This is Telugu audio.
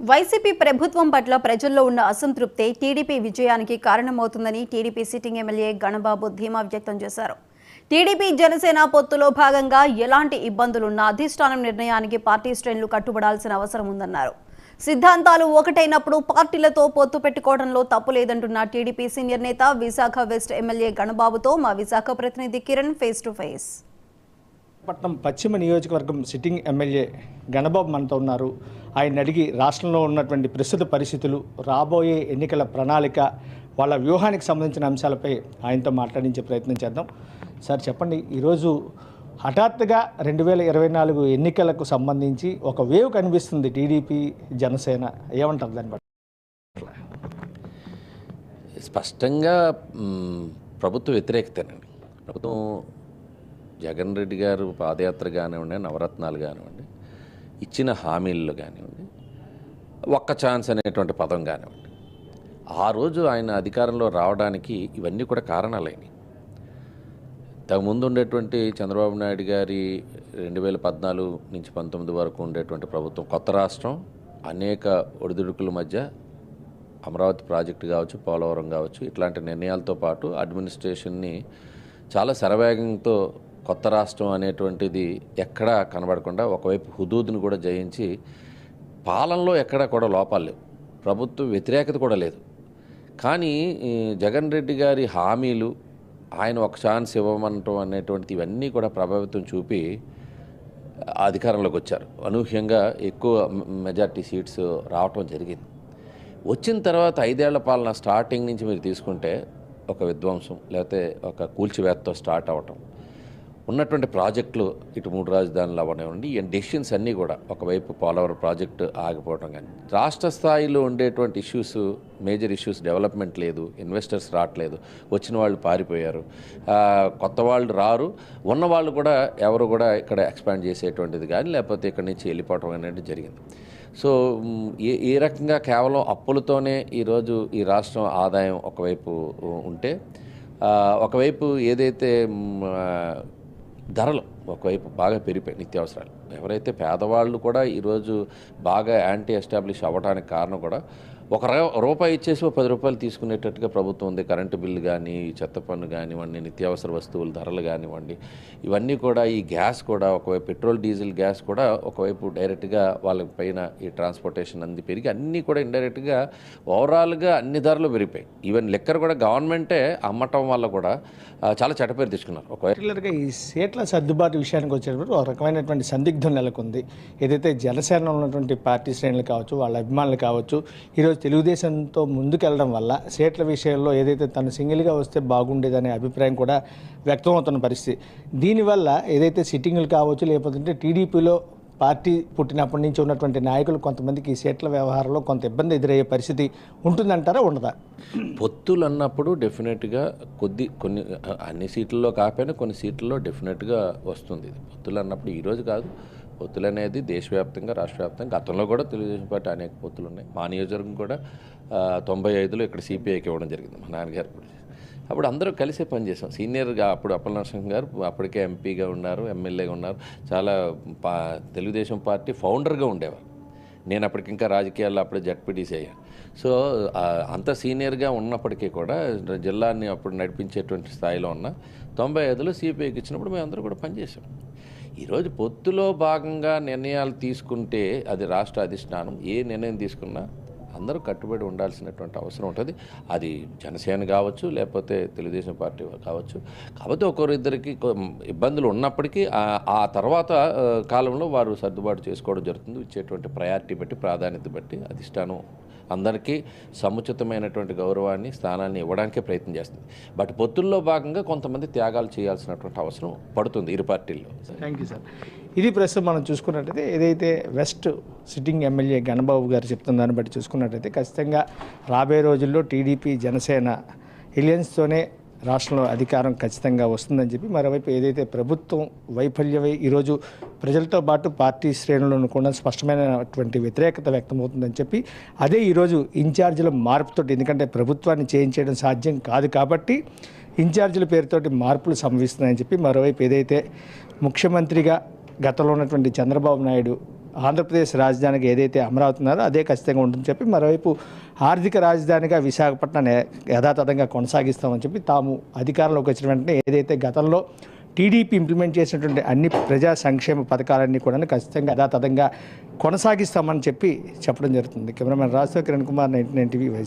వైసీపీ ప్రభుత్వం పట్ల ప్రజల్లో ఉన్న అసంతృప్తే టీడీపీ విజయానికి కారణమవుతుందని టీడీపీ సిట్టింగ్ ఎమ్మెల్యే గణబాబు ధీమా వ్యక్తం చేశారు. టీడీపీ జనసేన పొత్తులో భాగంగా ఎలాంటి ఇబ్బందులున్నా అధిష్టానం నిర్ణయానికి పార్టీ శ్రేణులు కట్టుబడాల్సిన అవసరం ఉందన్నారు. సిద్ధాంతాలు ఒకటైనప్పుడు పార్టీలతో పొత్తు పెట్టుకోవడంలో తప్పు లేదంటున్న టీడీపీ సీనియర్ నేత విశాఖ వెస్ట్ ఎమ్మెల్యే గణబాబుతో మా విశాఖ ప్రతినిధి కిరణ్ ఫేస్ టు ఫేస్. పట్నం పశ్చిమ నియోజకవర్గం సిట్టింగ్ ఎమ్మెల్యే గణబాబు మనతో ఉన్నారు. ఆయన అడిగి రాష్ట్రంలో ఉన్నటువంటి ప్రస్తుత పరిస్థితులు, రాబోయే ఎన్నికల ప్రణాళిక, వాళ్ళ వ్యూహానికి సంబంధించిన అంశాలపై ఆయనతో మాట్లాడించే ప్రయత్నం చేద్దాం. సార్ చెప్పండి, ఈరోజు హఠాత్తుగా 2024 ఎన్నికలకు సంబంధించి ఒక వేవ్ కనిపిస్తుంది టీడీపీ జనసేన, ఏమంటారు దాన్ని బట్టి? స్పష్టంగా ప్రభుత్వ వ్యతిరేకతేనండి. ప్రభుత్వం జగన్ రెడ్డి గారు పాదయాత్ర కానివ్వండి, నవరత్నాలు కానివ్వండి, ఇచ్చిన హామీల్లో కానివ్వండి, ఒక్క ఛాన్స్ అనేటువంటి పదం కానివ్వండి, ఆ రోజు ఆయన అధికారంలో రావడానికి ఇవన్నీ కూడా కారణాలైనవి. ఇంతకుముందు ఉండేటువంటి చంద్రబాబు నాయుడు గారి 2014 నుంచి 19 వరకు ఉండేటువంటి ప్రభుత్వం, కొత్త రాష్ట్రం, అనేక ఒడిదుడుకుల మధ్య అమరావతి ప్రాజెక్టు కావచ్చు, పోలవరం కావచ్చు, ఇట్లాంటి నిర్ణయాలతో పాటు అడ్మినిస్ట్రేషన్ని చాలా శరవేగంతో కొత్త రాష్ట్రం అనేటువంటిది ఎక్కడా కనబడకుండా ఒకవైపు హుదూద్ను కూడా జయించి పాలనలో ఎక్కడా కూడా లోపాలు లేవు, ప్రభుత్వ వ్యతిరేకత కూడా లేదు. కానీ జగన్ రెడ్డి గారి హామీలు, ఆయన ఒక ఛాన్స్ ఇవ్వమంటం అనేటువంటిది ఇవన్నీ కూడా ప్రభావితం చూపి అధికారంలోకి వచ్చారు. అనూహ్యంగా ఎక్కువ మెజార్టీ సీట్స్ రావటం జరిగింది. వచ్చిన తర్వాత 5 ఏళ్ల పాలన స్టార్టింగ్ నుంచి మీరు తీసుకుంటే ఒక విధ్వంసం లేకపోతే ఒక కూల్చివేతతో స్టార్ట్ అవ్వటం, ఉన్నటువంటి ప్రాజెక్టులు ఇటు 3 రాజధానులు అవనివ్వండి, ఈ డెసిషన్స్ అన్నీ కూడా, ఒకవైపు పోలవరం ప్రాజెక్టు ఆగిపోవడం, కానీ రాష్ట్ర స్థాయిలో ఉండేటువంటి ఇష్యూస్, మేజర్ ఇష్యూస్, డెవలప్మెంట్ లేదు, ఇన్వెస్టర్స్ రావట్లేదు, వచ్చిన వాళ్ళు పారిపోయారు, కొత్త వాళ్ళు రారు, ఉన్నవాళ్ళు కూడా ఎవరు కూడా ఇక్కడ ఎక్స్పాండ్ చేసేటువంటిది కానీ లేకపోతే ఇక్కడి నుంచి వెళ్ళిపోవటం అనేది జరిగింది. సో ఏ రకంగా కేవలం అప్పులతోనే ఈరోజు ఈ రాష్ట్రం ఆదాయం ఒకవైపు ఉంటే, ఒకవైపు ఏదైతే ధరలు ఒకవైపు బాగా పెరిగిపోయి నిత్యావసరాలు, ఎవరైతే పేదవాళ్ళు కూడా ఈరోజు బాగా యాంటీ ఎస్టాబ్లిష్ అవ్వడానికి కారణం కూడా ఒక రూపాయి ఇచ్చేసి 10 రూపాయలు తీసుకునేటట్టుగా ప్రభుత్వం ఉంది. కరెంటు బిల్లు కానీ, చెత్త పన్ను కానివ్వండి, నిత్యావసర వస్తువుల ధరలు కానివ్వండి, ఇవన్నీ కూడా, ఈ గ్యాస్ కూడా, ఒకవైపు పెట్రోల్ డీజిల్ గ్యాస్ కూడా ఒకవైపు డైరెక్ట్గా వాళ్ళ పైన ఈ ట్రాన్స్పోర్టేషన్ అంది పెరిగి అన్నీ కూడా ఇండైరెక్ట్గా ఓవరాల్గా అన్ని ధరలు పెరిగిపోయి, ఈవెన్ లెక్కర్ కూడా గవర్నమెంటే అమ్మటం వల్ల కూడా చాలా చెడ్డపేరు తీసుకున్నారు. పర్టికులర్గా ఈ సీట్ల సర్దుబాటు విషయానికి వచ్చేటప్పుడు ఒక రకమైనటువంటి సందిగ్ధం నెలకొంది. ఏదైతే జనసేనలో ఉన్నటువంటి పార్టీ శ్రేణులు కావచ్చు, వాళ్ళ అభిమానులు కావచ్చు, ఈరోజు తెలుగుదేశంతో ముందుకెళ్ళడం వల్ల సీట్ల విషయంలో ఏదైతే తను సింగిల్గా వస్తే బాగుండేదనే అభిప్రాయం కూడా వ్యక్తమవుతున్న పరిస్థితి. దీనివల్ల ఏదైతే సిట్టింగులు కావచ్చు, లేకపోతే టీడీపీలో పార్టీ పుట్టినప్పటి నుంచి ఉన్నటువంటి నాయకులు కొంతమందికి ఈ సీట్ల వ్యవహారంలో కొంత ఇబ్బంది ఎదురయ్యే పరిస్థితి ఉంటుందంటారా, ఉండదా? పొత్తులు అన్నప్పుడు డెఫినెట్గా కొన్ని అన్ని సీట్లలో కాకపోయినా కొన్ని సీట్లలో డెఫినెట్గా వస్తుంది. పొత్తులు అన్నప్పుడు ఈరోజు కాదు, పొత్తులు అనేది దేశవ్యాప్తంగా, రాష్ట్ర వ్యాప్తంగా, గతంలో కూడా తెలుగుదేశం పార్టీ అనేక పొత్తులు ఉన్నాయి. మా నియోజకవర్గం కూడా 95లో ఇక్కడ సిపిఐకి ఇవ్వడం జరిగింది, మా నాన్నగారు కూడా. అప్పుడు అందరూ కలిసే పనిచేసాం. సీనియర్గా అప్పుడు అప్పలనరసింహ గారు అప్పటికే ఎంపీగా ఉన్నారు, ఎమ్మెల్యేగా ఉన్నారు, చాలా తెలుగుదేశం పార్టీ ఫౌండర్గా ఉండేవారు. నేను అప్పటికి ఇంకా రాజకీయాల్లో అప్పుడే జడ్పీటీసీ అయ్యాను. సో అంత సీనియర్గా ఉన్నప్పటికీ కూడా జిల్లాని అప్పుడు నడిపించేటువంటి స్థాయిలో ఉన్న 95లో సిపిఐకి ఇచ్చినప్పుడు మేము అందరూ కూడా పనిచేసాం. ఈరోజు పొత్తులో భాగంగా నిర్ణయాలు తీసుకుంటే అది రాష్ట్ర అధిష్టానం ఏ నిర్ణయం తీసుకున్నా అందరూ కట్టుబడి ఉండాల్సినటువంటి అవసరం ఉంటుంది. అది జనసేన కావచ్చు, లేకపోతే తెలుగుదేశం పార్టీ కావచ్చు. కాబట్టి ఒకరిద్దరికి ఇబ్బందులు ఉన్నప్పటికీ ఆ తర్వాత కాలంలో వారు సర్దుబాటు చేసుకోవడం జరుగుతుంది. ఇచ్చేటువంటి ప్రయారిటీ బట్టి, ప్రాధాన్యత బట్టి అధిష్టానం అందరికీ సముచితమైనటువంటి గౌరవాన్ని, స్థానాన్ని ఇవ్వడానికే ప్రయత్నం చేస్తుంది. బట్ పొత్తుల్లో భాగంగా కొంతమంది త్యాగాలు చేయాల్సినటువంటి అవసరం పడుతుంది ఇరు పార్టీల్లో. Thank you sir. ఇది ప్రస్తుతం మనం చూసుకున్నట్టయితే ఏదైతే వెస్ట్ సిట్టింగ్ ఎమ్మెల్యే గణబాబు గారు చెప్తున్న దాన్ని బట్టి చూసుకున్నట్టయితే ఖచ్చితంగా రాబోయే రోజుల్లో టీడీపీ జనసేన ఎలియన్స్తోనే రాష్ట్రంలో అధికారం ఖచ్చితంగా వస్తుందని చెప్పి, మరోవైపు ఏదైతే ప్రభుత్వం వైఫల్యమై ఈరోజు ప్రజలతో పాటు పార్టీ శ్రేణులను కూడా స్పష్టమైనటువంటి వ్యతిరేకత వ్యక్తమవుతుందని చెప్పి, అదే ఈరోజు ఇన్ఛార్జీల మార్పుతో, ఎందుకంటే ప్రభుత్వాన్ని చేయించడం సాధ్యం కాదు కాబట్టి ఇన్ఛార్జీల పేరుతోటి మార్పులు సంభవిస్తున్నాయని చెప్పి, మరోవైపు ఏదైతే ముఖ్యమంత్రిగా గతంలో ఉన్నటువంటి చంద్రబాబు నాయుడు ఆంధ్రప్రదేశ్ రాజధానికి ఏదైతే అమరావతి ఉన్నారో అదే ఖచ్చితంగా ఉంటుందని చెప్పి, మరోవైపు ఆర్థిక రాజధానిగా విశాఖపట్నాన్ని యథాతథంగా కొనసాగిస్తామని చెప్పి, తాము అధికారంలోకి వచ్చిన వెంటనే ఏదైతే గతంలో టీడీపీ ఇంప్లిమెంట్ చేసినటువంటి అన్ని ప్రజా సంక్షేమ పథకాలన్నీ కూడా ఖచ్చితంగా యథాతథంగా కొనసాగిస్తామని చెప్పి చెప్పడం జరుగుతుంది. కెమెరామెన్ రాజుతో కిరణ్ కుమార్, 99 టీవీ వైజాగ్.